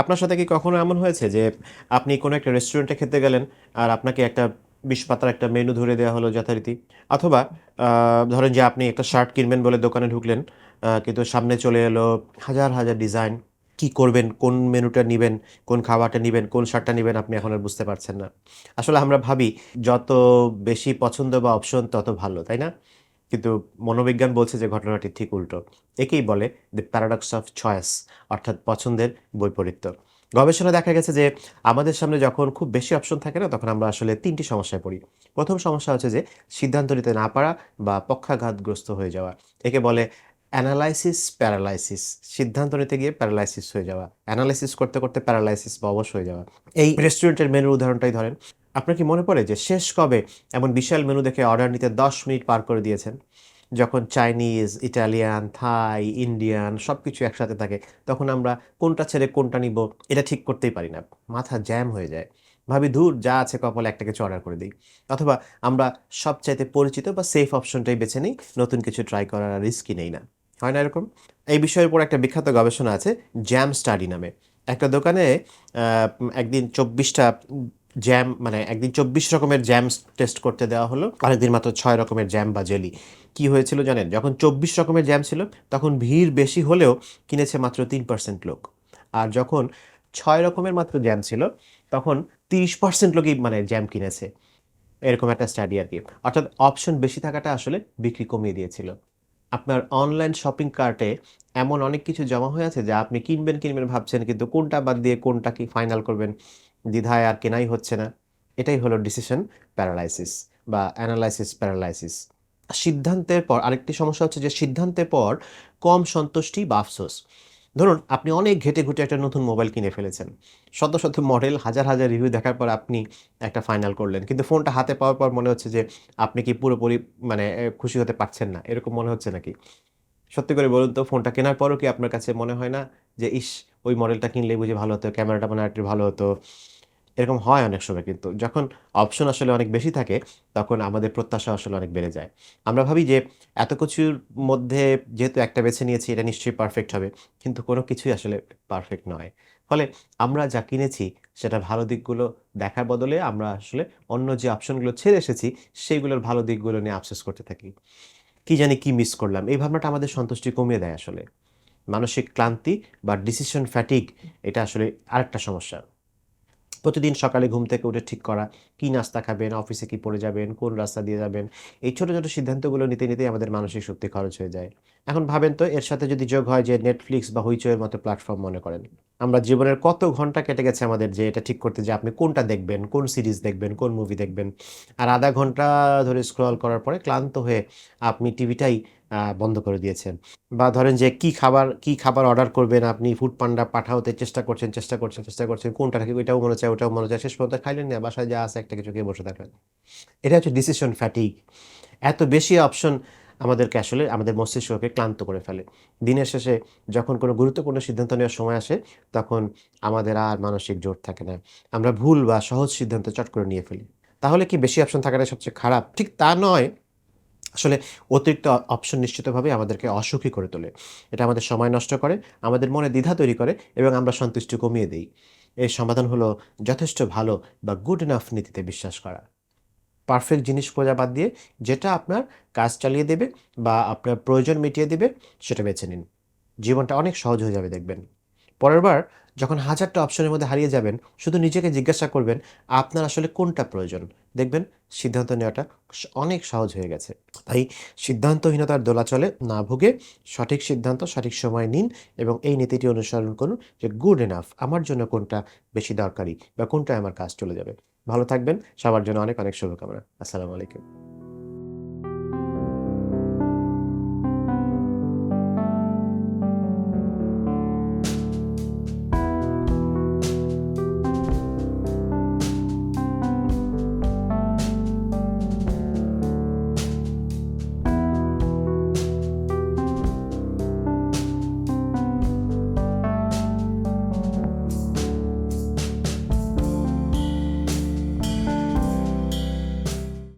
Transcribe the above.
আপনার সাথে কি কখনো এমন হয়েছে যে আপনি কোনো একটা রেস্টুরেন্টে খেতে গেলেন আর আপনাকে একটা ২০ পাতার একটা মেনু ধরে দেওয়া হলো যথারীতি। অথবা ধরেন যে আপনি একটা শার্ট কিনবেন বলে দোকানে ঢুকলেন। কিন্তু সামনে চলে এলো হাজার, হাজার ডিজাইন। কি করবেন? কোন মেনুটা নিবেন? কোন খাবারটা নিবেন? কোন শার্টটা নিবেন? আপনি এখন আর বুঝতে পারছেন না। আসলে আমরা ভাবি যত বেশি পছন্দ বা অপশন তত ভালো, তাই না? কিন্তু মনোবিজ্ঞান বলছে যে ঘটনাটি ঠিক উল্টো। একেই বলে দ্য প্যারাডক্স অফ চয়েস, অর্থাৎ পছন্দের বৈপরীত্য। গবেষণায় দেখা গেছে যে আমাদের সামনে যখন খুব বেশি অপশন থাকে না, তখন আমরা আসলে ৩ টি সমস্যায় পড়ি। ১ম সমস্যা হচ্ছে যে সিদ্ধান্ত নিতে না পারা বা পক্ষাঘাতগ্রস্ত হয়ে যাওয়া। একে বলে অ্যানালাইসিস প্যারালাইসিস। সিদ্ধান্ত নিতে গিয়ে প্যারালাইসিস হয়ে যাওয়া। অ্যানালাইসিস করতে, করতে প্যারালাইসিস বা অবশ হয়ে যাওয়া। এই রেস্টুরেন্টের মেনুর উদাহরণটাই ধরেন। আপনার কি মনে পড়ে যে শেষ কবে এমন বিশাল মেনু দেখে অর্ডার নিতে ১০ মিনিট পার করে দিয়েছেন? যখন চাইনিজ, ইটালিয়ান, থাই, ইন্ডিয়ান সবকিছু একসাথে থাকে, তখন আমরা কোনটা ছেড়ে কোনটা নিবো এটা ঠিক করতেই পারি না। মাথা জ্যাম হয়ে যায়। ভাবি ধুর যা আছে কপালে একটা কিছু অর্ডার করে দেই। অথবা আমরা সবচাইতে পরিচিত বা সেফ অপশনটাই বেছে নিই, নতুন কিছু ট্রাই করার আর রিস্কই নেই না। হয় না এরকম? এই বিষয়ের উপর একটা বিখ্যাত গবেষণা আছে জ্যাম স্টাডি নামে। একটা দোকানে একদিন ২৪ টা জ্যাম মানে একদিন ২৪ রকমের জ্যাম টেস্ট করতে দেওয়া হলো। আরেকদিন মাত্র ৬ রকমের জ্যাম বা জেলি। কি হয়েছিল জানেন? যখন ২৪ রকমের জ্যাম ছিল, তখন ভিড় বেশি হলেও কিনেছে মাত্র ৩% লোক। আর যখন ৬ রকমের মাত্র জ্যাম ছিল, তখন ৩০% লোকই মানে জ্যাম কিনেছে। এরকম একটা স্টাডি আরকি। অর্থাৎ অপশন বেশি থাকাটা আসলে বিক্রি কমিয়ে দিয়েছিল। আপনার অনলাইন শপিং কার্টে এমন অনেক কিছু জমা হয়ে আছে যা আপনি কিনবেন ভাবছেন, কিন্তু কোনটা বাদ দিয়ে কোনটা কি ফাইনাল করবেন দ্বিধায় আর কেনাই হচ্ছে না। এটাই হলো ডিসিশন প্যারালাইসিস বা অ্যানালাইসিস প্যারালাইসিস। সিদ্ধান্তের পর আরেকটি সমস্যা হচ্ছে যে সিদ্ধান্তের পর কম সন্তুষ্টি বা আফসোস। ধরুন আপনি অনেক ঘেটে ঘুটে একটা নতুন মোবাইল কিনে ফেলেছেন। শত, শত মডেল, হাজার, হাজার রিভিউ দেখার পর আপনি একটা ফাইনাল করলেন। কিন্তু ফোনটা হাতে পাওয়ার পর মনে হচ্ছে যে আপনি কি পুরোপুরি মানে খুশি হতে পারছেন না। এরকম মনে হচ্ছে নাকি? সত্যি করে বলুন তো, ফোনটা কেনার পরও কি আপনার কাছে মনে হয় না যে, ইস! ওই মডেলটা কিনলেই বুঝি ভালো হতো, ক্যামেরাটা মনে হয় আরেকটু ভালো হতো। এরকম হয় অনেক সময় কিন্তু। যখন অপশন আসলে অনেক বেশি থাকে, তখন আমাদের প্রত্যাশা আসলে অনেক বেড়ে যায়। আমরা ভাবি যে এত কিছুর মধ্যে যেহেতু একটা বেছে নিয়েছি এটা নিশ্চয়ই পারফেক্ট হবে। কিন্তু কোনো কিছুই আসলে পারফেক্ট নয়। ফলে আমরা যা কিনেছি সেটার ভালো দিকগুলো দেখার বদলে আমরা আসলে অন্য যে অপশনগুলো ছেড়ে এসেছি, সেগুলোর ভালো দিকগুলো নিয়ে আফসোস করতে থাকি। কি জানি কি মিস করলাম? এই ভাবনাটা আমাদের সন্তুষ্টি কমিয়ে দেয় আসলে। মানসিক ক্লান্তি বা ডিসিশন ফ্যাটিগ এটা আসলে আরেকটা সমস্যা। প্রতিদিন সকালে ঘুম থেকে উঠে ঠিক করা, কি নাস্তা খাবেন, অফিসে কি পড়ে যাবেন, কোন রাস্তা দিয়ে যাবেন। এই ছোট, ছোট সিদ্ধান্তগুলো নিতে, নিতেই আমাদের মানসিক শক্তি খরচ হয়ে যায়। এখন ভাবেন তো এর সাথে যদি যোগ হয় যে Netflix বা হইচইয়ের মতো প্ল্যাটফর্ম মনে করেন। আমরা জীবনের কত ঘন্টা কেটে গেছে আমাদের যে এটা ঠিক করতে যে আপনি কোনটা দেখবেন, কোন সিরিজ দেখবেন, কোন মুভি দেখবেন। আর ০.৫ ঘন্টা ধরে স্ক্রল করার পরে ক্লান্ত হয়ে আপনি টিভিটাই বন্ধ করে দিয়েছেন। বা ধরেন যে কি খাবার অর্ডার করবেন আপনি ফুডপান্ডা পাঠাতে চেষ্টা করছেন। কোনটা নাকি এটাও মনে চায়, ওটাও মনে চায়। শেষ পর্যন্ত খাইলেন না। বাসায় যা আছে একটা কিছু খেয়ে বসে থাকলেন। এটা হচ্ছে ডিসিশন ফ্যাটিগ। এত বেশি অপশন আমাদেরকে আসলে আমাদের মস্তিষ্ককে ক্লান্ত করে ফেলে। দিনের শেষে যখন কোনো গুরুত্বপূর্ণ সিদ্ধান্ত নেওয়ার সময় আসে, তখন আমাদের আর মানসিক জোর থাকে না। আমরা ভুল বা সহজ সিদ্ধান্ত চট করে নিয়ে ফেলি। তাহলে কি বেশি অপশন থাকাটাই সবচেয়ে খারাপ? ঠিক তা নয়। আসলে অতিরিক্ত অপশন নিশ্চিতভাবেই আমাদেরকে অসুখী করে তোলে। এটা আমাদের সময় নষ্ট করে, আমাদের মনে দ্বিধা তৈরি করে এবং আমরা সন্তুষ্টি কমিয়ে দেই। এর সমাধান হলো যথেষ্ট ভালো বা গুড এনাফ নীতিতে বিশ্বাস করা। পারফেক্ট জিনিস খোঁজা বাদ দিয়ে যেটা আপনার কাজ চালিয়ে দেবে বা আপনার প্রয়োজন মিটিয়ে দেবে সেটা বেছে নিন। জীবনটা অনেক সহজ হয়ে যাবে দেখবেন। পরের বার যখন হাজারটা অপশনের মধ্যে হারিয়ে যাবেন, শুধু নিজেকে জিজ্ঞাসা করবেন আপনার আসলে কোনটা প্রয়োজন। দেখবেন সিদ্ধান্ত নেওয়াটা অনেক সহজ হয়ে গেছে। তাই সিদ্ধান্তহীনতার দোলাচলে না ভুগে সঠিক সিদ্ধান্ত সঠিক সময়ে নিন এবং এই নীতিটি অনুসরণ করুন যে গুড এনাফ আমার জন্য কোনটা বেশি দরকারি বা কোনটায় আমার কাজ চলে যাবে। ভালো থাকবেন। সবার জন্য অনেক, অনেক শুভকামনা। আসসালামু আলাইকুম।